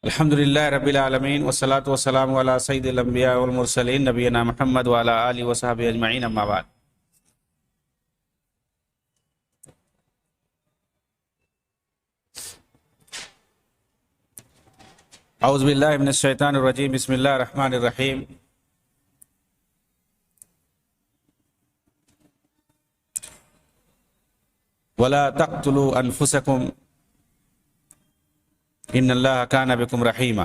الحمدللہ رب العالمین والصلاة والسلام علی سید الانبیاء والمرسلین نبینا محمد وعلی آلہ وصحبہ اجمعین اما بعد۔ اعوذ باللہ من الشیطان الرجیم، بسم اللہ الرحمن الرحیم۔ وَلَا تَقْتُلُوا أَنفُسَكُمْ ان اللہ کان بکم رحیما۔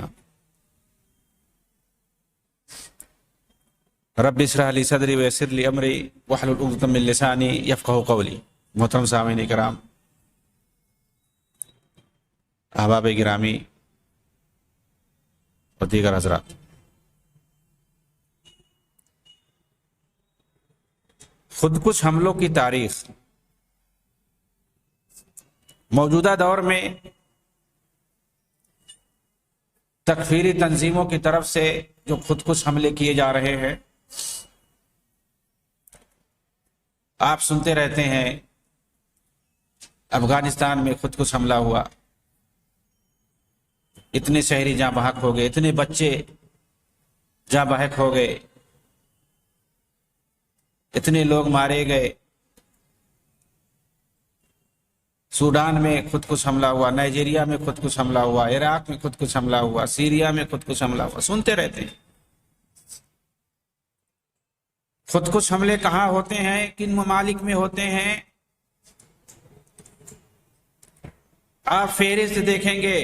رب اشرح لی صدری ویسر لی امری واحلل عقدۃ من لسانی یفقہوا قولی۔ محترم سامعین کرام، احباب گرامی اور دیگر حضرات، خودکش حملوں کی تاریخ موجودہ دور میں تکفیری تنظیموں کی طرف سے جو خودکش حملے کیے جا رہے ہیں، آپ سنتے رہتے ہیں افغانستان میں خودکش حملہ ہوا، اتنے شہری جاں بحق ہو گئے، اتنے بچے جاں بحق ہو گئے، اتنے لوگ مارے گئے۔ سوڈان میں خودکش حملہ ہوا، نائجیریا میں خودکش حملہ ہوا، عراق میں خودکش حملہ ہوا، سیریا میں خودکش حملہ ہوا، سنتے رہتے ہیں۔ خودکش حملے کہاں ہوتے ہیں، کن ممالک میں ہوتے ہیں؟ آپ فہرست دیکھیں گے،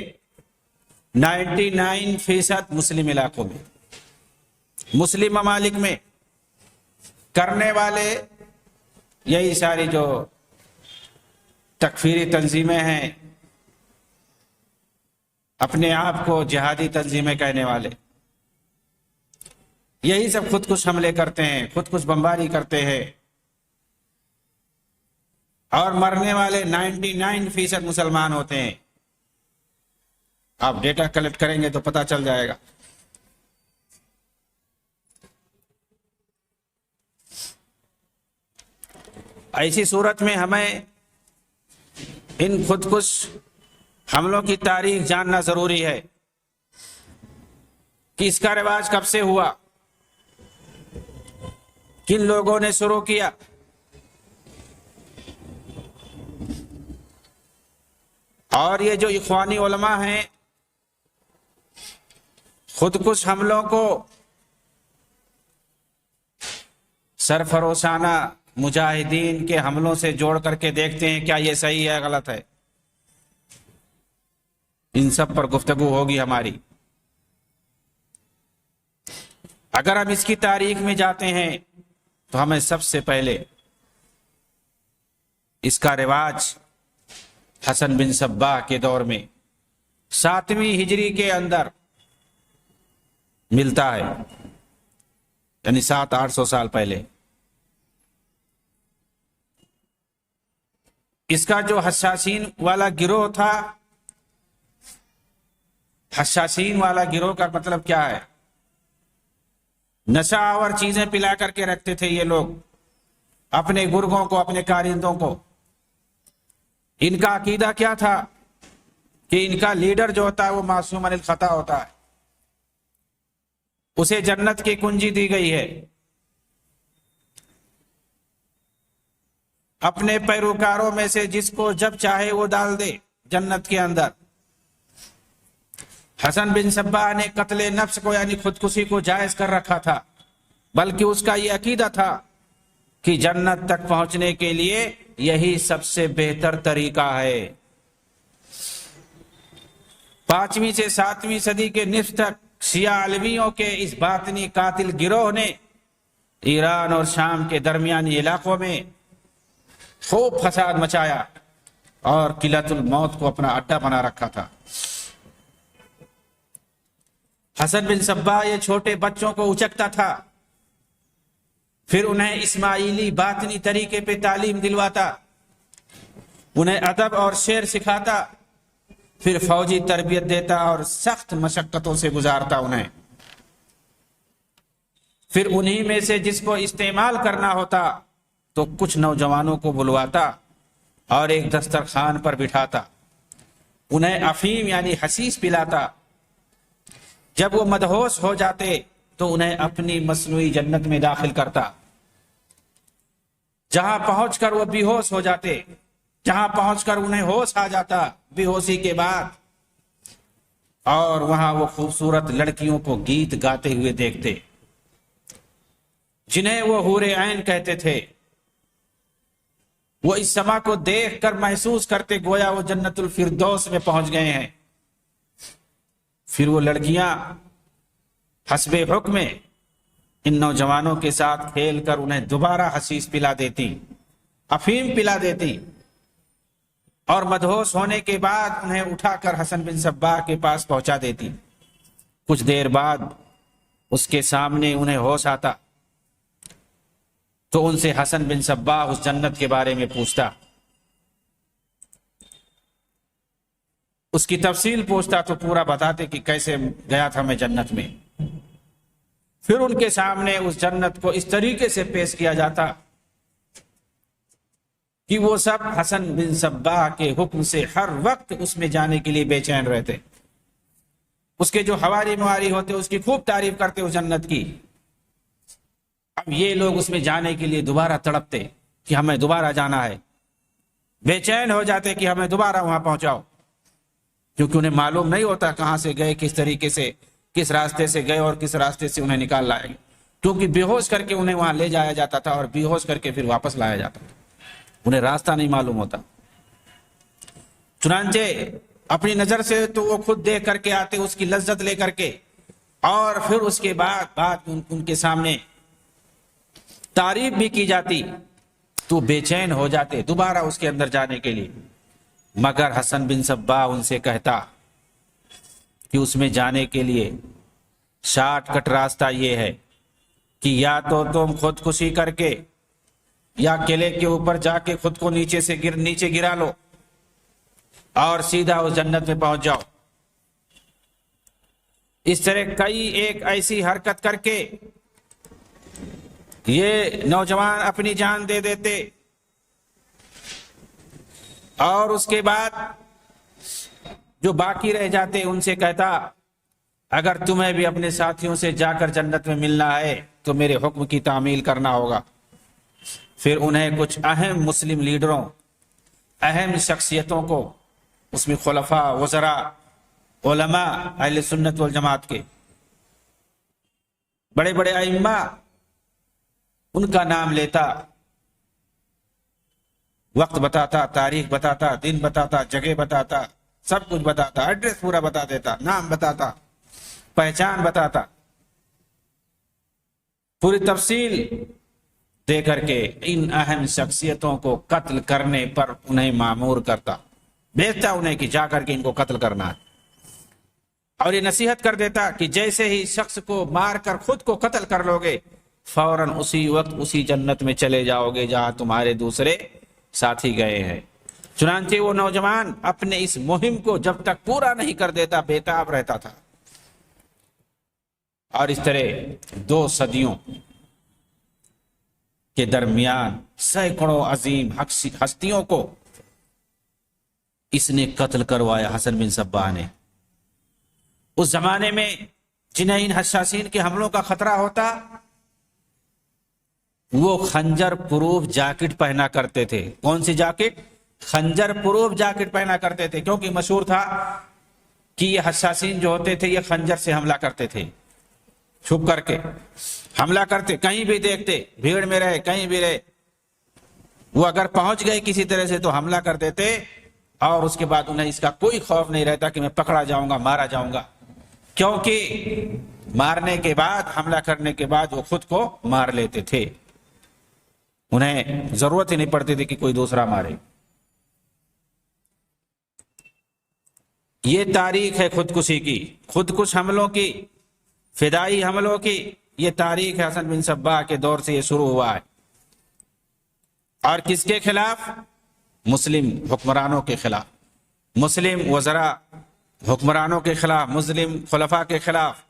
99% مسلم علاقوں میں، مسلم ممالک میں کرنے والے یہی ساری جو تکفیری تنظیمیں ہیں، اپنے آپ کو جہادی تنظیمیں کہنے والے، یہی سب خودکش حملے کرتے ہیں، خودکش بمباری کرتے ہیں، اور مرنے والے 99% مسلمان ہوتے ہیں۔ آپ ڈیٹا کلیکٹ کریں گے تو پتہ چل جائے گا۔ ایسی صورت میں ہمیں ان خودکش حملوں کی تاریخ جاننا ضروری ہے کہ اس کا رواج کب سے ہوا، کن لوگوں نے شروع کیا۔ اور یہ جو اخوانی علماء ہیں، خودکش حملوں کو سرفروشانہ مجاہدین کے حملوں سے جوڑ کر کے دیکھتے ہیں، کیا یہ صحیح ہے غلط ہے؟ ان سب پر گفتگو ہوگی ہماری۔ اگر ہم اس کی تاریخ میں جاتے ہیں تو ہمیں سب سے پہلے اس کا رواج حسن بن صباح کے دور میں 7ویں ہجری کے اندر ملتا ہے، یعنی 700-800 سال پہلے۔ اس کا جو حشاشین والا گروہ تھا، حشاشین والا گروہ کا مطلب کیا ہے؟ نشہ آور چیزیں پلا کر کے رکھتے تھے یہ لوگ اپنے گرگوں کو، اپنے کارندوں کو۔ ان کا عقیدہ کیا تھا کہ ان کا لیڈر جو ہوتا ہے وہ معصوم عن الخطا ہوتا ہے، اسے جنت کی کنجی دی گئی ہے، اپنے پیروکاروں میں سے جس کو جب چاہے وہ ڈال دے جنت کے اندر۔ حسن بن صباح نے قتل نفس کو یعنی خودکشی کو جائز کر رکھا تھا، بلکہ اس کا یہ عقیدہ تھا کہ جنت تک پہنچنے کے لیے یہی سب سے بہتر طریقہ ہے۔ 5ویں سے 7ویں صدی کے نصف تک شیعہ علویوں کے اس باطنی قاتل گروہ نے ایران اور شام کے درمیانی علاقوں میں خوب فساد مچایا اور قلعۃ الموت کو اپنا اڈا بنا رکھا تھا۔ حسن بن صباح یہ چھوٹے بچوں کو اچکتا تھا، پھر انہیں اسماعیلی باطنی طریقے پہ تعلیم دلواتا، انہیں ادب اور شعر سکھاتا، پھر فوجی تربیت دیتا اور سخت مشقتوں سے گزارتا انہیں۔ پھر انہی میں سے جس کو استعمال کرنا ہوتا تو کچھ نوجوانوں کو بلواتا اور ایک دسترخوان پر بٹھاتا، انہیں افیم یعنی حشیش پلاتا، جب وہ مدہوش ہو جاتے تو انہیں اپنی مصنوعی جنت میں داخل کرتا، جہاں پہنچ کر وہ بے ہوش ہو جاتے، جہاں پہنچ کر انہیں ہوش آ جاتا بے ہوشی کے بعد، اور وہاں وہ خوبصورت لڑکیوں کو گیت گاتے ہوئے دیکھتے جنہیں وہ حور عین کہتے تھے۔ وہ اس سما کو دیکھ کر محسوس کرتے گویا وہ جنت الفردوس میں پہنچ گئے ہیں۔ پھر وہ لڑکیاں حسب حکم ان نوجوانوں کے ساتھ کھیل کر انہیں دوبارہ حشیش پلا دیتی، افیم پلا دیتی، اور مدہوش ہونے کے بعد انہیں اٹھا کر حسن بن صباح کے پاس پہنچا دیتی۔ کچھ دیر بعد اس کے سامنے انہیں ہوش آتا تو ان سے حسن بن صباح اس جنت کے بارے میں پوچھتا، اس کی تفصیل پوچھتا تو پورا بتاتے کہ کیسے گیا تھا میں جنت میں۔ پھر ان کے سامنے اس جنت کو اس طریقے سے پیش کیا جاتا کہ وہ سب حسن بن صباح کے حکم سے ہر وقت اس میں جانے کے لیے بے چین رہتے، اس کے جو حواری مواری ہوتے اس کی خوب تعریف کرتے اس جنت کی۔ اب یہ لوگ اس میں جانے کے لیے دوبارہ تڑپتے کہ ہمیں دوبارہ جانا ہے، بے چین ہو جاتے کہ ہمیں دوبارہ وہاں پہنچاؤ، کیونکہ انہیں معلوم نہیں ہوتا کہاں سے گئے، کس طریقے سے، کس راستے سے گئے اور کس راستے سے انہیں نکال لائے گا، کیونکہ بے ہوش کر کے انہیں وہاں لے جایا جاتا تھا اور بے ہوش کر کے پھر واپس لایا جاتا تھا، انہیں راستہ نہیں معلوم ہوتا۔ چنانچہ اپنی نظر سے تو وہ خود دیکھ کر کے آتے اس کی لذت لے کر کے، اور پھر اس کے بعد ان کے سامنے تعریف بھی کی جاتی تو بے چین ہو جاتے دوبارہ اس کے اندر جانے کے لیے۔ مگر حسن بن صباح ان سے کہتا کہ اس میں جانے کے لیے شارٹ کٹ راستہ یہ ہے کہ یا تو تم خودکشی کر کے یا قلعے کے اوپر جا کے خود کو نیچے گرا لو اور سیدھا اس جنت میں پہنچ جاؤ۔ اس طرح کئی ایک ایسی حرکت کر کے یہ نوجوان اپنی جان دے دیتے، اور اس کے بعد جو باقی رہ جاتے ان سے کہتا اگر تمہیں بھی اپنے ساتھیوں سے جا کر جنت میں ملنا ہے تو میرے حکم کی تعمیل کرنا ہوگا۔ پھر انہیں کچھ اہم مسلم لیڈروں، اہم شخصیتوں کو، اس میں خلفاء، وزراء، علماء اہل سنت والجماعت کے بڑے بڑے ائمہ، ان کا نام لیتا، وقت بتاتا، تاریخ بتاتا، دن بتاتا، جگہ بتاتا، سب کچھ بتاتا، ایڈریس پورا بتا دیتا، نام بتاتا، پہچان بتاتا، پوری تفصیل دے کر کے ان اہم شخصیتوں کو قتل کرنے پر انہیں مامور کرتا، بھیجتا انہیں کہ جا کر کے ان کو قتل کرنا ہے، اور یہ نصیحت کر دیتا کہ جیسے ہی شخص کو مار کر خود کو قتل کر لو گے فوراً اسی وقت اسی جنت میں چلے جاؤ گے جہاں تمہارے دوسرے ساتھی گئے ہیں۔ چنانچہ وہ نوجوان اپنے اس مہم کو جب تک پورا نہیں کر دیتا بے-تاب رہتا تھا، اور اس طرح 2 صدیوں کے درمیان سینکڑوں عظیم ہستیوں کو اس نے قتل کروایا حسن بن صباح نے۔ اس زمانے میں جنہیں ان حشاشین کے حملوں کا خطرہ ہوتا وہ خنجر پروف جاکٹ پہنا کرتے تھے۔ کون سی جاکٹ؟ خنجر پروف جاکٹ پہنا کرتے تھے، کیونکہ مشہور تھا کہ یہ حشاشین جو ہوتے تھے یہ خنجر سے حملہ کرتے تھے، چھپ کر کے حملہ کرتے، کہیں بھی دیکھتے، بھیڑ میں رہے کہیں بھی رہے، وہ اگر پہنچ گئے کسی طرح سے تو حملہ کر دیتے، اور اس کے بعد انہیں اس کا کوئی خوف نہیں رہتا کہ میں پکڑا جاؤں گا، مارا جاؤں گا، کیونکہ مارنے کے بعد، حملہ کرنے کے بعد وہ خود کو مار لیتے تھے، انہیں ضرورت ہی نہیں پڑتی تھی کہ کوئی دوسرا مارے۔ یہ تاریخ ہے خودکشی کی، خودکش حملوں کی، فدائی حملوں کی، یہ تاریخ ہے حسن بن صباح کے دور سے یہ شروع ہوا ہے۔ اور کس کے خلاف؟ مسلم حکمرانوں کے خلاف، مسلم وزراء حکمرانوں کے خلاف، مسلم خلفاء کے خلاف،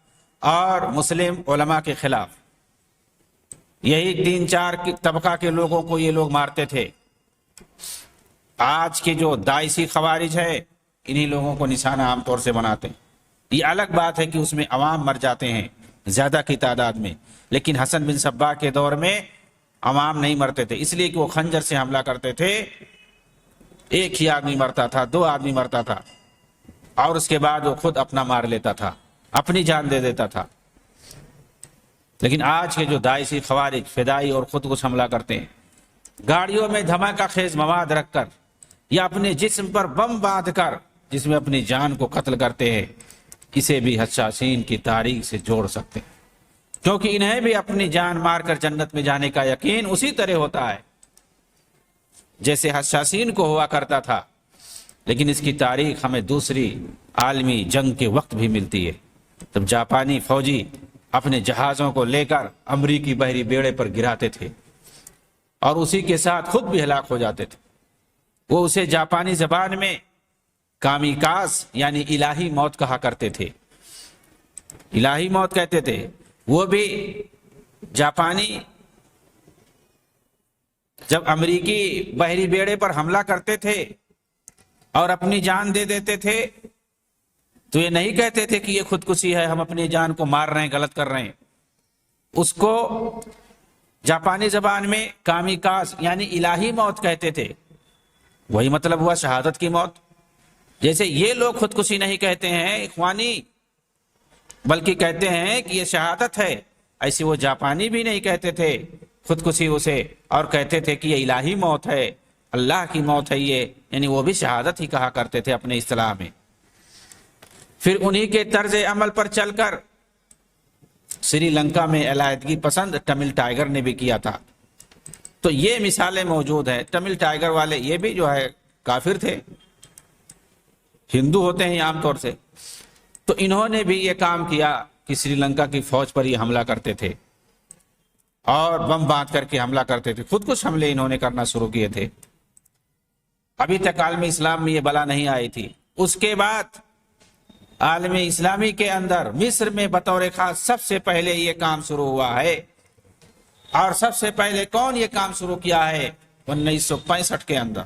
اور مسلم علماء کے خلاف۔ یہی 3-4 طبقہ کے لوگوں کو یہ لوگ مارتے تھے۔ آج کے جو داعشی خوارج ہے انہی لوگوں کو نشانہ عام طور سے بناتے ہیں۔ یہ الگ بات ہے کہ اس میں عوام مر جاتے ہیں زیادہ کی تعداد میں، لیکن حسن بن صباح کے دور میں عوام نہیں مرتے تھے، اس لیے کہ وہ خنجر سے حملہ کرتے تھے، ایک ہی آدمی مرتا تھا، 2 آدمی مرتا تھا، اور اس کے بعد وہ خود اپنا مار لیتا تھا، اپنی جان دے دیتا تھا۔ لیکن آج کے جو داعشی خوارج فدائی اور خود کش حملہ کرتے ہیں، گاڑیوں میں دھماکہ خیز مواد رکھ کر یا اپنے جسم پر بم باندھ کر جس میں اپنی جان کو قتل کرتے ہیں، اسے بھی حشاشین کی تاریخ سے جوڑ سکتے ہیں، کیونکہ انہیں بھی اپنی جان مار کر جنت میں جانے کا یقین اسی طرح ہوتا ہے جیسے حشاشین کو ہوا کرتا تھا۔ لیکن اس کی تاریخ ہمیں دوسری عالمی جنگ کے وقت بھی ملتی ہے، جب جاپانی فوجی اپنے جہازوں کو لے کر امریکی بحری بیڑے پر گراتے تھے اور اسی کے ساتھ خود بھی ہلاک ہو جاتے تھے۔ وہ اسے جاپانی زبان میں کامیکاز یعنی الہی موت کہا کرتے تھے، الہی موت کہتے تھے۔ وہ بھی جاپانی جب امریکی بحری بیڑے پر حملہ کرتے تھے اور اپنی جان دے دیتے تھے تو یہ نہیں کہتے تھے کہ یہ خودکشی ہے، ہم اپنی جان کو مار رہے ہیں، غلط کر رہے ہیں۔ اس کو جاپانی زبان میں کامیکاز یعنی الہی موت کہتے تھے، وہی مطلب ہوا شہادت کی موت۔ جیسے یہ لوگ خودکشی نہیں کہتے ہیں اخوانی، بلکہ کہتے ہیں کہ یہ شہادت ہے، ایسے وہ جاپانی بھی نہیں کہتے تھے خودکشی اسے، اور کہتے تھے کہ یہ الہی موت ہے، اللہ کی موت ہے یہ، یعنی وہ بھی شہادت ہی کہا کرتے تھے اپنے اصطلاح میں۔ پھر انہی کے طرز عمل پر چل کر سری لنکا میں علیحدگی پسند تمل ٹائیگر نے بھی کیا تھا۔ تو یہ مثالیں موجود ہیں۔ تمل ٹائیگر والے یہ بھی جو ہے کافر تھے، ہندو ہوتے ہیں عام طور سے، تو انہوں نے بھی یہ کام کیا کہ سری لنکا کی فوج پر یہ حملہ کرتے تھے اور بم باندھ کر کے حملہ کرتے تھے، خود کچھ حملے انہوں نے کرنا شروع کیے تھے۔ ابھی تک عالم اسلام میں یہ بلا نہیں آئی تھی۔ اس کے بعد عالم اسلامی کے اندر مصر میں بطور خاص سب سے پہلے یہ کام شروع ہوا ہے، اور سب سے پہلے کون یہ کام شروع کیا ہے؟ 1965 کے اندر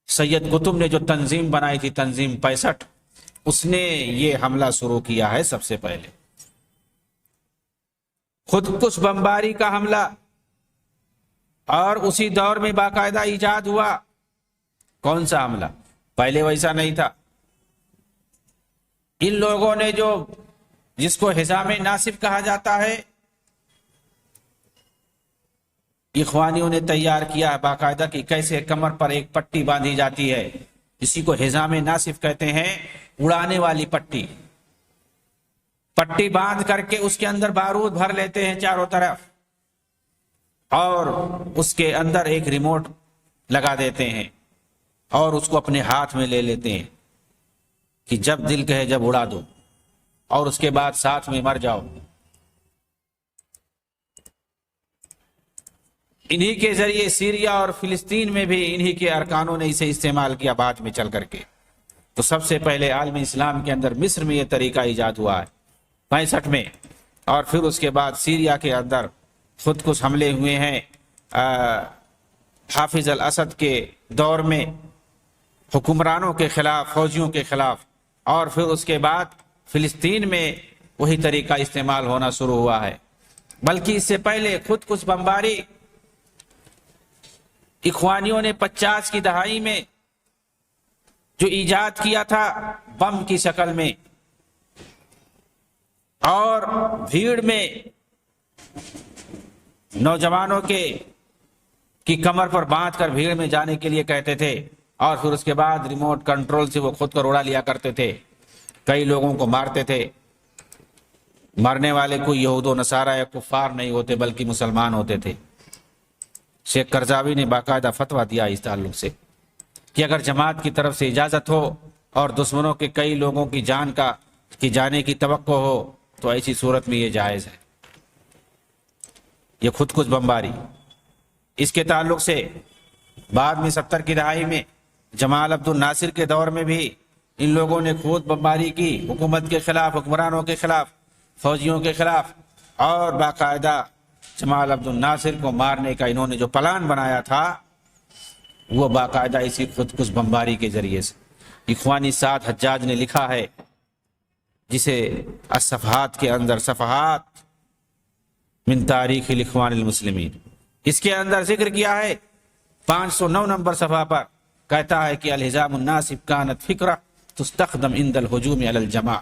سید قطب نے جو تنظیم بنائی تھی، تنظیم 65، اس نے یہ حملہ شروع کیا ہے سب سے پہلے، خود کش بمباری کا حملہ۔ اور اسی دور میں باقاعدہ ایجاد ہوا کون سا حملہ؟ پہلے ویسا نہیں تھا۔ ان لوگوں نے جو جس کو حزام ناصف کہا جاتا ہے، اخوانیوں نے تیار کیا ہے باقاعدہ کہ کیسے کمر پر ایک پٹی باندھی جاتی ہے، اسی کو حزام ناصف کہتے ہیں، اڑانے والی پٹی۔ پٹی باندھ کر کے اس کے اندر بارود بھر لیتے ہیں چاروں طرف، اور اس کے اندر ایک ریموٹ لگا دیتے ہیں اور اس کو اپنے ہاتھ میں لے لیتے ہیں کہ جب دل کہے جب اڑا دو، اور اس کے بعد ساتھ میں مر جاؤ۔ انہی کے ذریعے سیریا اور فلسطین میں بھی انہی کے ارکانوں نے اسے استعمال کیا بعد میں چل کر کے۔ تو سب سے پہلے عالم اسلام کے اندر مصر میں یہ طریقہ ایجاد ہوا ہے 65 میں، اور پھر اس کے بعد سیریا کے اندر خود کش حملے ہوئے ہیں حافظ الاسد کے دور میں حکمرانوں کے خلاف، فوجیوں کے خلاف، اور پھر اس کے بعد فلسطین میں وہی طریقہ استعمال ہونا شروع ہوا ہے۔ بلکہ اس سے پہلے خود کش بمباری اخوانیوں نے 50 کی دہائی میں جو ایجاد کیا تھا بم کی شکل میں، اور بھیڑ میں نوجوانوں کی کمر پر باندھ کر بھیڑ میں جانے کے لیے کہتے تھے، اور پھر اس کے بعد ریموٹ کنٹرول سے وہ خود کو اڑا لیا کرتے تھے، کئی لوگوں کو مارتے تھے۔ مرنے والے کوئی یہود و نصارہ یا کفار نہیں ہوتے بلکہ مسلمان ہوتے تھے۔ شیخ کرزاوی نے باقاعدہ فتویٰ دیا اس تعلق سے کہ اگر جماعت کی طرف سے اجازت ہو اور دشمنوں کے کئی لوگوں کی جانے کی توقع ہو تو ایسی صورت میں یہ جائز ہے، یہ خود کش بمباری۔ اس کے تعلق سے بعد میں 70 کی دہائی میں جمال عبد الناصر کے دور میں بھی ان لوگوں نے خود بمباری کی، حکومت کے خلاف، حکمرانوں کے خلاف، فوجیوں کے خلاف، اور باقاعدہ جمال عبد الناصر کو مارنے کا انہوں نے جو پلان بنایا تھا وہ باقاعدہ اسی خود کش بمباری کے ذریعے سے۔ اخوانی سعد حجاج نے لکھا ہے، جسے الصفحات کے اندر صفحات من تاریخ الاخوان المسلمین، اس کے اندر ذکر کیا ہے 509 نمبر صفحہ پر، کہتا ہے کہ الحزام الناصب کانت فکرہ تستخدم عند الہجوم علی الجماعہ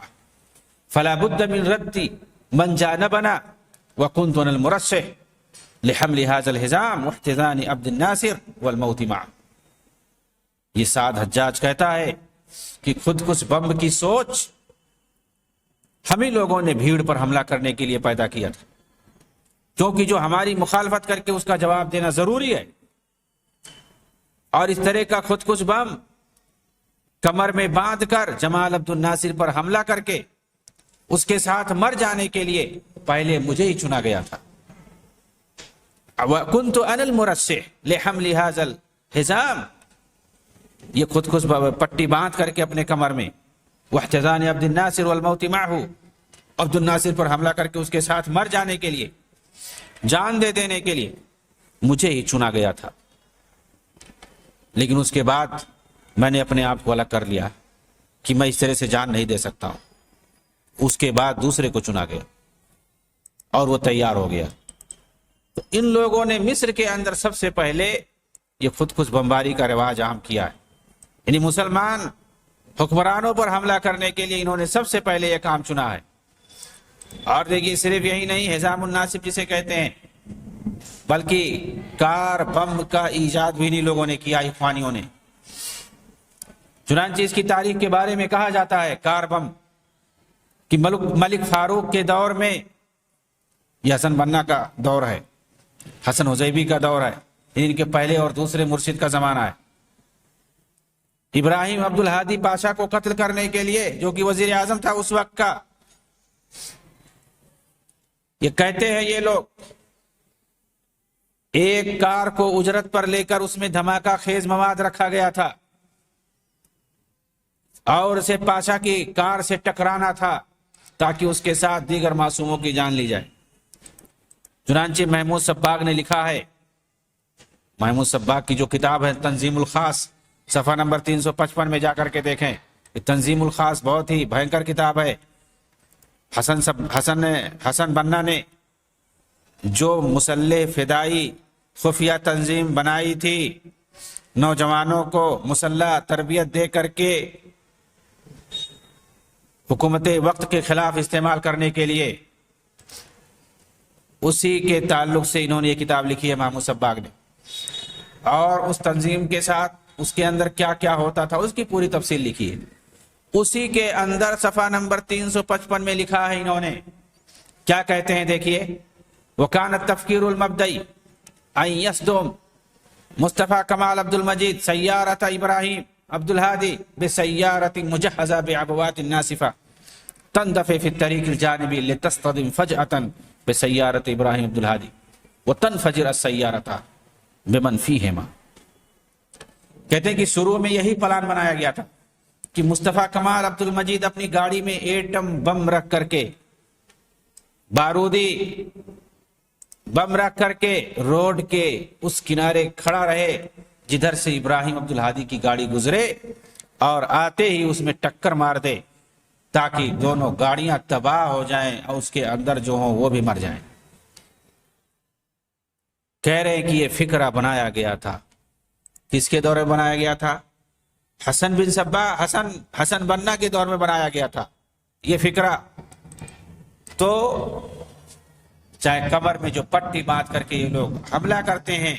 فلا بد من رد من جانبنا وكنت انا المرشح لحمل هذا الحزام واحتضان عبد الناصر والموت معه۔ یہ سعد حجاج کہتا ہے کہ خود کش بم کی سوچ ہم ہی لوگوں نے بھیڑ پر حملہ کرنے کے لیے پیدا کیا تھا، کیونکہ جو ہماری مخالفت کر کے اس کا جواب دینا ضروری ہے، اور اس طرح کا خود کش بم کمر میں باندھ کر جمال عبد الناصر پر حملہ کر کے اس کے ساتھ مر جانے کے لیے پہلے مجھے ہی چنا گیا تھا۔ وَكُنْتُ أَنَا الْمُرَشِّحُ لِحَمْلِ هَذَا الْحِزَامِ، یہ خود کش پٹی باندھ کر کے اپنے کمر میں، وَاحْتِضَانِ عَبْدِ النَّاصِرِ وَالْمَوْتِ مَعْهُ، عبد الناصر پر حملہ کر کے اس کے ساتھ مر جانے کے لیے، جان دے دینے کے لیے مجھے ہی چنا گیا تھا۔ لیکن اس کے بعد میں نے اپنے آپ کو الگ کر لیا کہ میں اس طرح سے جان نہیں دے سکتا ہوں۔ اس کے بعد دوسرے کو چنا گیا اور وہ تیار ہو گیا۔ تو ان لوگوں نے مصر کے اندر سب سے پہلے یہ خود کش بمباری کا رواج عام کیا ہے، یعنی مسلمان حکمرانوں پر حملہ کرنے کے لیے انہوں نے سب سے پہلے یہ کام چنا ہے۔ اور دیکھیے صرف یہی نہیں، حزام الناصب جسے کہتے ہیں، بلکہ کار بم کا ایجاد بھی انہی لوگوں نے کیا، اخوانیوں نے۔ چنانچہ اس کی تاریخ کے بارے میں کہا جاتا ہے کار بم کہ ملک فاروق کے دور میں، یہ حسن بننا کا دور ہے، حسن حزیبی کا دور ہے، ان کے پہلے اور دوسرے مرشد کا زمانہ ہے۔ ابراہیم عبد الہادی پاشا کو قتل کرنے کے لیے، جو کہ وزیر اعظم تھا اس وقت کا، یہ کہتے ہیں یہ لوگ، ایک کار کو اجرت پر لے کر اس میں دھماکہ خیز مواد رکھا گیا تھا اور اسے پاشا کی کار سے ٹکرانا تھا تاکہ اس کے ساتھ دیگر معصوموں کی جان لی جائے۔ چنانچہ محمود سباغ نے لکھا ہے، محمود سباغ کی جو کتاب ہے تنظیم الخاص، صفحہ نمبر 355 میں جا کر کے دیکھیں، تنظیم الخاص بہت ہی بھینکر کتاب ہے۔ حسن بننا نے جو مسلح فدائی خفیہ تنظیم بنائی تھی، نوجوانوں کو مسلح تربیت دے کر کے حکومت وقت کے خلاف استعمال کرنے کے لیے، اسی کے تعلق سے انہوں نے یہ کتاب لکھی ہے محمود سباغ نے، اور اس تنظیم کے ساتھ اس کے اندر کیا کیا ہوتا تھا اس کی پوری تفصیل لکھی ہے۔ اسی کے اندر صفحہ نمبر 355 میں لکھا ہے، انہوں نے کیا کہتے ہیں دیکھیے، وَكَانَ التَّفْكِيرُ الْمَبْدَئِ أَن يَصْدُمَ مصطفیٰ کمال عبد المجید سیارت ابراہیم عبد الہادی بسیارت مجہزہ بعبوات ناصفہ تندفع فی الطریق الجانبی لتصطدم فجأة بسیارت ابراہیم عبد الہادی وتنفجر السیارت بمن فیہما۔ کہتے ہیں کہ شروع میں یہی پلان بنایا گیا تھا کہ مصطفیٰ کمال عبد المجید اپنی گاڑی میں ایٹم بم رکھ کر کے، بارودی بم رکھ کر کے روڈ کے اس کنارے کھڑا رہے جدھر سے ابراہیم عبد الہادی کی گاڑی گزرے، اور آتے ہی اس میں ٹکر مار دے تاکہ دونوں گاڑیاں تباہ ہو جائیں اور اس کے اندر جو ہوں وہ بھی مر جائیں۔ کہہ رہے ہیں کہ یہ فکرہ بنایا گیا تھا، کس کے دور میں بنایا گیا تھا؟ حسن بننا کے دور میں بنایا گیا تھا یہ فکرہ۔ تو چاہے کمر میں جو پٹی باندھ کر کے یہ لوگ حملہ کرتے ہیں،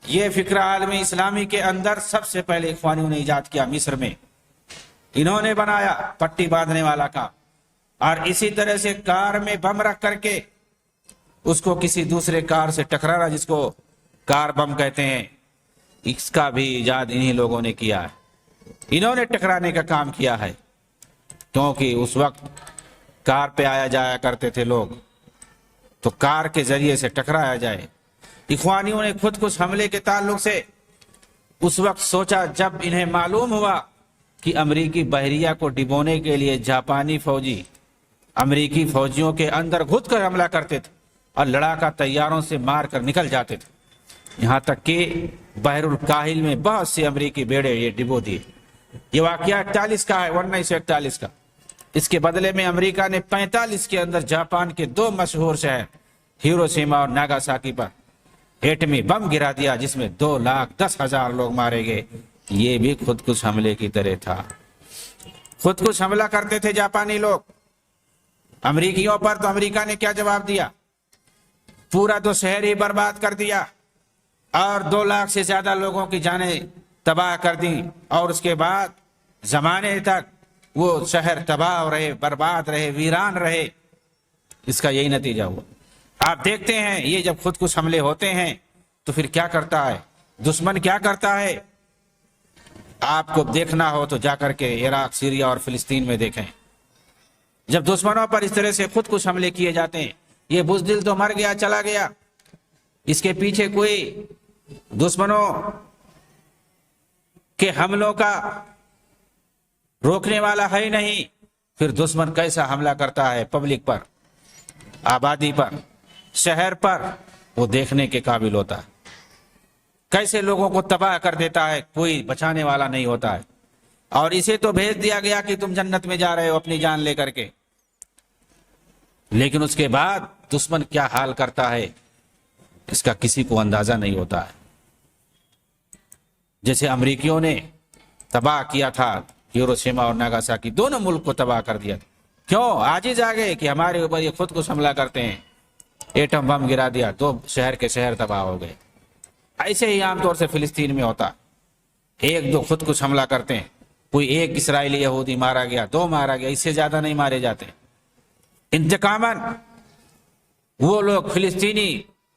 یہ فکرہ عالم اسلامی کے اندر سب سے پہلے اخوانیوں نے ایجاد کیا، مصر میں انہوں نے بنایا پٹی باندھنے والا کام، اور اسی طرح سے کار میں بم رکھ کر کے اس کو کسی دوسرے کار سے ٹکرانا، جس کو کار بم کہتے ہیں، اس کا بھی ایجاد انہی لوگوں نے کیا ہے۔ انہوں نے ٹکرانے کا کام کیا ہے، کیونکہ اس وقت کار پہ آیا جایا کرتے تھے لوگ، تو کار کے ذریعے سے ٹکرایا جائے۔ اخوانیوں نے خود کش حملے کے تعلق سے اس وقت سوچا جب انہیں معلوم ہوا کہ امریکی بحریہ کو ڈبونے کے لیے جاپانی فوجی امریکی فوجیوں کے اندر گھس کر حملہ کرتے تھے اور لڑاکا طیاروں سے مار کر نکل جاتے تھے، یہاں تک کہ بحر الکاہل میں بہت سے امریکی بیڑے یہ ڈبو دیے، یہ واقعہ 41 کا ہے، 1941 کا۔ اس کے بدلے میں امریکہ نے 45 کے اندر جاپان کے 2 مشہور شہر ہیروشیما اور ناگاساکی پر ایٹمی بم گرا دیا، جس میں 2,10,000 لوگ مارے گئے۔ یہ بھی خود کش حملے کی طرح تھا۔ خود کش حملہ کرتے تھے جاپانی لوگ امریکیوں پر، تو امریکہ نے کیا جواب دیا؟ پورا تو شہر ہی برباد کر دیا اور 2 لاکھ سے زیادہ لوگوں کی جانیں تباہ کر دیں، اور اس کے بعد زمانے تک وہ شہر تباہ رہے، برباد رہے، ویران رہے۔ اس کا یہی نتیجہ ہوا۔ آپ دیکھتے ہیں یہ جب خود کش حملے ہوتے ہیں تو پھر کیا کرتا ہے دشمن، کیا کرتا ہے؟ آپ کو دیکھنا ہو تو جا کر کے عراق، سیریا اور فلسطین میں دیکھیں۔ جب دشمنوں پر اس طرح سے خود کش حملے کیے جاتے ہیں، یہ بزدل تو مر گیا، چلا گیا، اس کے پیچھے کوئی دشمنوں کے حملوں کا روکنے والا ہے ہی نہیں، پھر دشمن کیسا حملہ کرتا ہے پبلک پر، آبادی پر، شہر پر، وہ دیکھنے کے قابل ہوتا ہے۔ کیسے لوگوں کو تباہ کر دیتا ہے، کوئی بچانے والا نہیں ہوتا ہے۔ اور اسے تو بھیج دیا گیا کہ تم جنت میں جا رہے ہو اپنی جان لے کر کے، لیکن اس کے بعد دشمن کیا حال کرتا ہے اس کا کسی کو اندازہ نہیں ہوتا ہے۔ جیسے امریکیوں نے تباہ کیا تھا ہیروشیما اور ناگاساکی، دونوں ملک کو تباہ کر دیا۔ کیوں؟ عاجز آ گئے کہ ہمارے اوپر یہ خود کش حملہ کرتے ہیں، ایٹم بم گرا دیا، 2 شہر کے شہر تباہ ہو گئے۔ ایسے ہی عام طور سے فلسطین میں ہوتا، 1-2 خود کش حملہ کرتے ہیں، کوئی 1 اسرائیلی یہودی مارا گیا، 2 مارا گیا، اس سے زیادہ نہیں مارے جاتے۔ انتقاماً وہ لوگ فلسطینی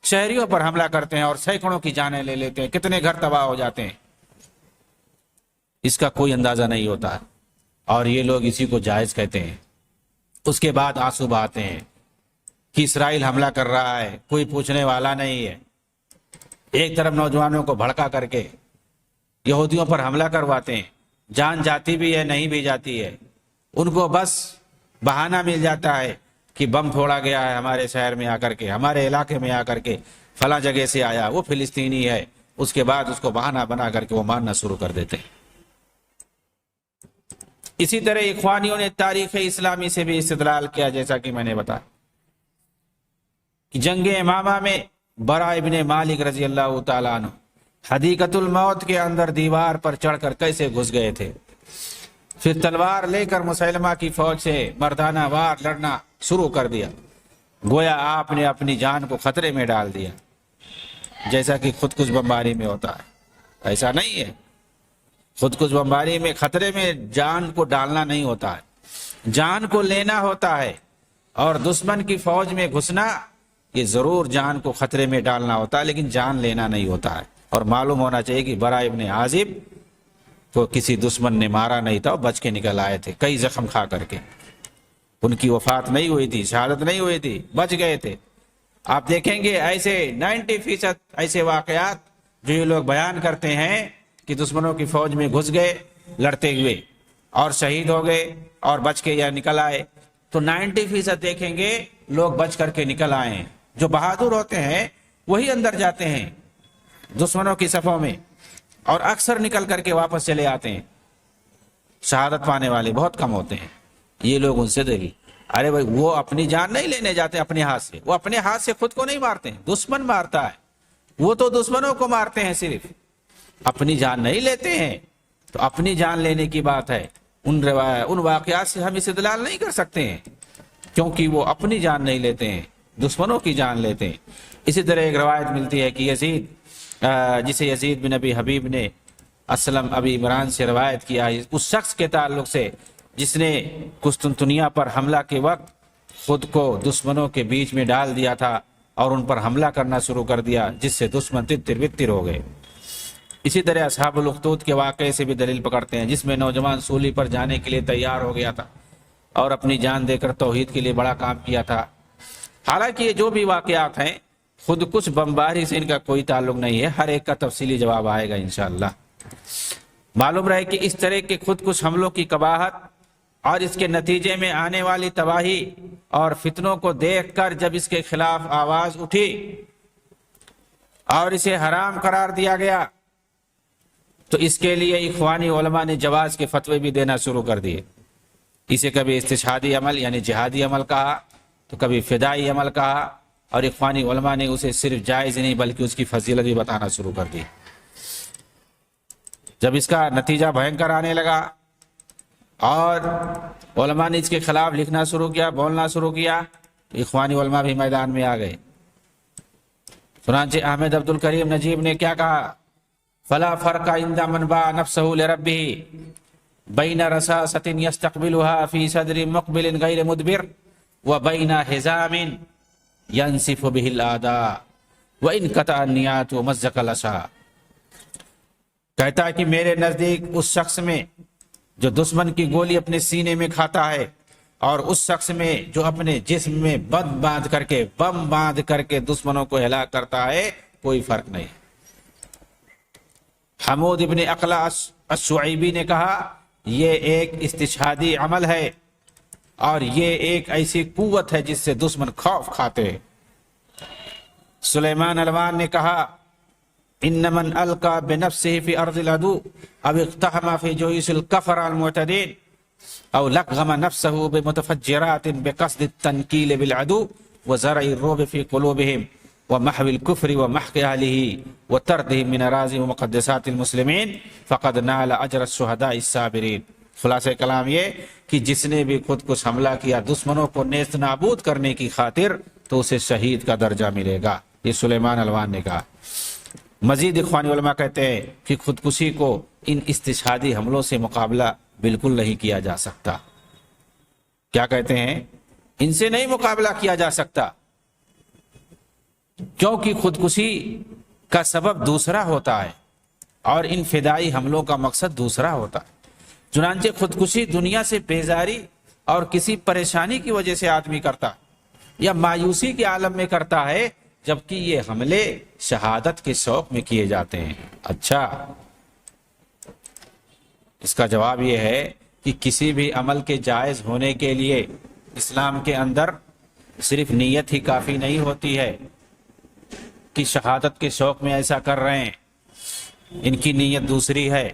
شہریوں پر حملہ کرتے ہیں اور سینکڑوں کی جانیں لے لیتے ہیں، کتنے گھر تباہ ہو جاتے ہیں، اس کا کوئی اندازہ نہیں ہوتا، اور یہ لوگ اسی کو جائز کہتے ہیں۔ اس کے بعد آنسو بہاتے ہیں کہ اسرائیل حملہ کر رہا ہے، کوئی پوچھنے والا نہیں ہے۔ ایک طرف نوجوانوں کو بھڑکا کر کے یہودیوں پر حملہ کرواتے ہیں، جان جاتی بھی ہے، نہیں بھی جاتی ہے، ان کو بس بہانہ مل جاتا ہے کہ بم پھوڑا گیا ہے ہمارے شہر میں آ کر کے، ہمارے علاقے میں آ کر کے، فلاں جگہ سے آیا، وہ فلسطینی ہے۔ اس کے بعد اس کو بہانہ بنا کر کے وہ مارنا شروع کر دیتے ہیں۔ اسی طرح اخوانیوں نے تاریخ اسلامی سے بھی استدلال کیا، جیسا کہ میں نے بتایا کہ جنگ امامہ میں برا ابن مالک رضی اللہ تعالیٰ عنہ حدیقۃ الموت کے اندر دیوار پر چڑھ کر کیسے گھس گئے تھے، پھر تلوار لے کر مسلمہ کی فوج سے مردانہ وار لڑنا شروع کر دیا، گویا آپ نے اپنی جان کو خطرے میں ڈال دیا، جیسا کہ خود کش بمباری میں ہوتا ہے۔ ایسا نہیں ہے، خود کش بمباری میں خطرے میں جان کو ڈالنا نہیں ہوتا ہے، جان کو لینا ہوتا ہے، اور دشمن کی فوج میں گھسنا یہ ضرور جان کو خطرے میں ڈالنا ہوتا ہے، لیکن جان لینا نہیں ہوتا ہے۔ اور معلوم ہونا چاہیے کہ برا ابن عازب کو کسی دشمن نے مارا نہیں تھا، بچ کے نکل آئے تھے کئی زخم کھا کر کے، ان کی وفات نہیں ہوئی تھی، شہادت نہیں ہوئی تھی، بچ گئے تھے۔ آپ دیکھیں گے ایسے 90% ایسے واقعات جو یہ لوگ بیان کرتے ہیں کہ دشمنوں کی فوج میں گھس گئے لڑتے ہوئے اور شہید ہو گئے اور بچ کے یا نکل آئے، تو 90% دیکھیں گے لوگ بچ کر کے نکل آئے ہیں۔ جو بہادر ہوتے ہیں وہی اندر جاتے ہیں دشمنوں کی صفوں میں، اور اکثر نکل کر کے واپس چلے آتے ہیں۔ شہادت پانے والے بہت کم ہوتے ہیں۔ یہ لوگ ان سے دل، ارے بھائی وہ اپنی جان نہیں لینے جاتے اپنے ہاتھ سے، وہ اپنے ہاتھ سے خود کو نہیں مارتے ہیں، دشمن مارتا ہے، وہ تو دشمنوں کو مارتے ہیں، صرف اپنی جان نہیں لیتے ہیں۔ تو اپنی جان لینے کی بات ہے، ان واقعات سے ہم استدلال نہیں کر سکتے ہیں، کیونکہ وہ اپنی جان نہیں لیتے ہیں، دشمنوں کی جان لیتے ہیں۔ اسی طرح ایک روایت ملتی ہے کہ یزید، جسے یزید بن ابی حبیب نے اسلم ابی عمران سے روایت کیا ہے، اس شخص کے تعلق سے جس نے قسطنطنیہ پر حملہ کے وقت خود کو دشمنوں کے بیچ میں ڈال دیا تھا اور ان پر حملہ کرنا شروع کر دیا، جس سے دشمن تتر بتر ہو گئے۔ اسی طرح اصحاب الاخدود کے واقعے سے بھی دلیل پکڑتے ہیں، جس میں نوجوان سولی پر جانے کے لیے تیار ہو گیا تھا اور اپنی جان دے کر توحید کے لیے بڑا کام کیا تھا۔ حالانکہ یہ جو بھی واقعات ہیں خود کچھ بمباری سے ان کا کوئی تعلق نہیں ہے، ہر ایک کا تفصیلی جواب آئے گا انشاءاللہ۔ معلوم رہے کہ اس طرح کے خود کچھ حملوں کی قباحت اور اس کے نتیجے میں آنے والی تباہی اور فتنوں کو دیکھ کر جب اس کے خلاف آواز اٹھی اور اسے حرام قرار دیا گیا تو اس کے لیے اخوانی علماء نے جواز کے فتوے بھی دینا شروع کر دیے. اسے کبھی استشہادی عمل یعنی جہادی عمل کہا تو کبھی فدائی عمل کہا، اور اخوانی علماء نے اسے صرف جائز نہیں بلکہ اس کی فضیلت بھی بتانا شروع کر دی. جب اس کا نتیجہ بھینکر آنے لگا اور علماء نے اس کے خلاف لکھنا شروع کیا، بولنا شروع کیا، تو اخوانی علماء بھی میدان میں آ گئے. چنانچہ احمد عبد الکریم نجیب نے کیا کہا؟ فلا فرق عند من باع نفسه لربه بین رصاصۃ یستقبلها فی صدر مقبل غیر مدبر وبین حزام ینسف به الاعداء وان قطع النیات ومزق العصا. کہتا ہے کہ میرے نزدیک اس شخص میں جو دشمن کی گولی اپنے سینے میں کھاتا ہے اور اس شخص میں جو اپنے جسم میں بم باندھ کر کے دشمنوں کو ہلاک کرتا ہے، کوئی فرق نہیں. حمود ابن اقلا الشعیبی نے کہا یہ ایک استشہادی عمل ہے اور یہ ایک ایسی قوت ہے جس سے دشمن خوف کھاتے ہیں. سلیمان الوان نے کہا ان من القى بنفسه في ارض العدو او اقتحم في جيوش الكفر المعتدين او لغم نفسه بمتفجرات بقصد التنكيل بالعدو وزرع الرعب في قلوبهم ومحو الكفر ومحق اهله وطردهم من اراضي ومقدسات المسلمين فقد نال اجر الشهداء الصابرين. خلاصہ کلام یہ کہ جس نے بھی خود کش حملہ کیا دشمنوں کو نیست نابود کرنے کی خاطر تو اسے شہید کا درجہ ملے گا. یہ سلیمان الوان نے کہا. مزید اخوانی علماء کہتے ہیں کہ خودکشی کو ان استشہادی حملوں سے مقابلہ بالکل نہیں کیا جا سکتا. کیا کہتے ہیں؟ ان سے نہیں مقابلہ کیا جا سکتا کیونکہ خودکشی کا سبب دوسرا ہوتا ہے اور ان فدائی حملوں کا مقصد دوسرا ہوتا ہے. چنانچہ خودکشی دنیا سے بیزاری اور کسی پریشانی کی وجہ سے آدمی کرتا یا مایوسی کے عالم میں کرتا ہے، جبکہ یہ حملے شہادت کے شوق میں کیے جاتے ہیں. اچھا، اس کا جواب یہ ہے کہ کسی بھی عمل کے جائز ہونے کے لیے اسلام کے اندر صرف نیت ہی کافی نہیں ہوتی ہے کہ شہادت کے شوق میں ایسا کر رہے ہیں. ان کی نیت دوسری ہے.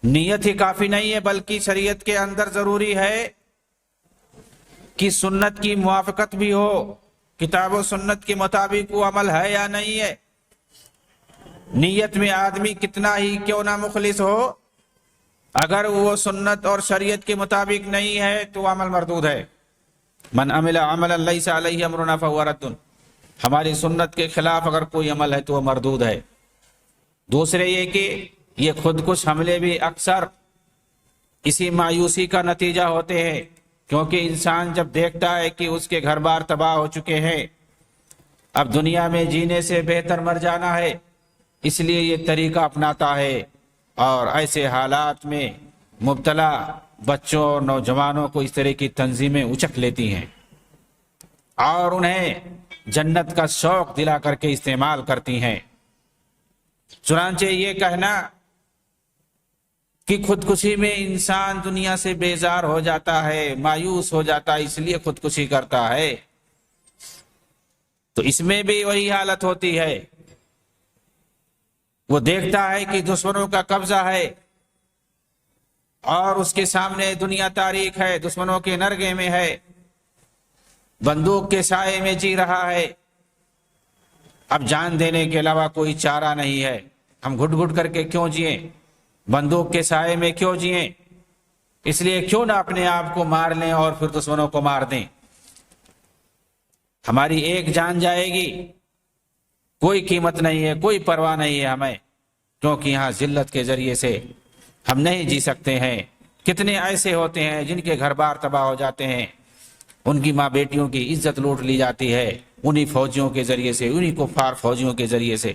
نیت ہی کافی نہیں ہے بلکہ شریعت کے اندر ضروری ہے کہ سنت کی موافقت بھی ہو. کتاب و سنت کے مطابق وہ عمل ہے یا نہیں ہے. نیت میں آدمی کتنا ہی کیوں نہ مخلص ہو، اگر وہ سنت اور شریعت کے مطابق نہیں ہے تو عمل مردود ہے. من عمل عملا لیس علیہ امرنا فہو رد. ہماری سنت کے خلاف اگر کوئی عمل ہے تو وہ مردود ہے. دوسرے یہ کہ یہ خودکش حملے بھی اکثر اسی مایوسی کا نتیجہ ہوتے ہیں، کیونکہ انسان جب دیکھتا ہے کہ اس کے گھر بار تباہ ہو چکے ہیں، اب دنیا میں جینے سے بہتر مر جانا ہے، اس لیے یہ طریقہ اپناتا ہے اور ایسے حالات میں مبتلا بچوں اور نوجوانوں کو اس طرح کی تنظیمیں اچک لیتی ہیں اور انہیں جنت کا شوق دلا کر کے استعمال کرتی ہیں. چنانچہ یہ کہنا کہ خودکشی میں انسان دنیا سے بیزار ہو جاتا ہے، مایوس ہو جاتا ہے، اس لیے خودکشی کرتا ہے، تو اس میں بھی وہی حالت ہوتی ہے. وہ دیکھتا ہے کہ دشمنوں کا قبضہ ہے اور اس کے سامنے دنیا تاریک ہے، دشمنوں کے نرگے میں ہے، بندوق کے سائے میں جی رہا ہے. اب جان دینے کے علاوہ کوئی چارہ نہیں ہے. ہم گھٹ گھٹ کر کے کیوں جئیں؟ بندوق کے سائے میں کیوں جئیں؟ اس لیے کیوں نہ اپنے آپ کو مار لیں اور پھر دشمنوں کو مار دیں. ہماری ایک جان جائے گی، کوئی قیمت نہیں ہے، کوئی پرواہ نہیں ہے ہمیں، کیونکہ یہاں ذلت کے ذریعے سے ہم نہیں جی سکتے ہیں. کتنے ایسے ہوتے ہیں جن کے گھر بار تباہ ہو جاتے ہیں، ان کی ماں بیٹیوں کی عزت لوٹ لی جاتی ہے انہی فوجیوں کے ذریعے سے، انہی کفار فوجیوں کے ذریعے سے.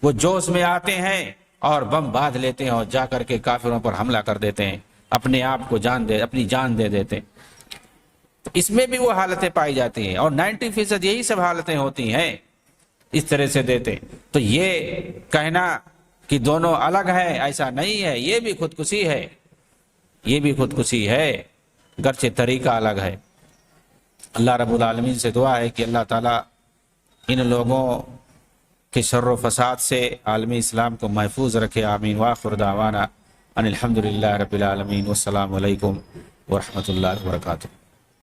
وہ جوش میں آتے ہیں اور بم باندھ لیتے ہیں اور جا کر کے کافروں پر حملہ کر دیتے ہیں، اپنے آپ کو اپنی جان دے دیتے ہیں. اس میں بھی وہ حالتیں پائی جاتی ہیں اور 90% یہی سب حالتیں ہوتی ہیں اس طرح سے دیتے. تو یہ کہنا کہ دونوں الگ ہیں، ایسا نہیں ہے. یہ بھی خودکشی ہے، یہ بھی خودکشی ہے، گرچہ طریقہ الگ ہے. اللہ رب العالمین سے دعا ہے کہ اللہ تعالیٰ ان لوگوں کے شر و فساد سے عالمی اسلام کو محفوظ رکھے. آمین. وآخر دعوانا ان الحمدللہ رب العالمین. والسلام علیکم ورحمۃ اللہ وبرکاتہ.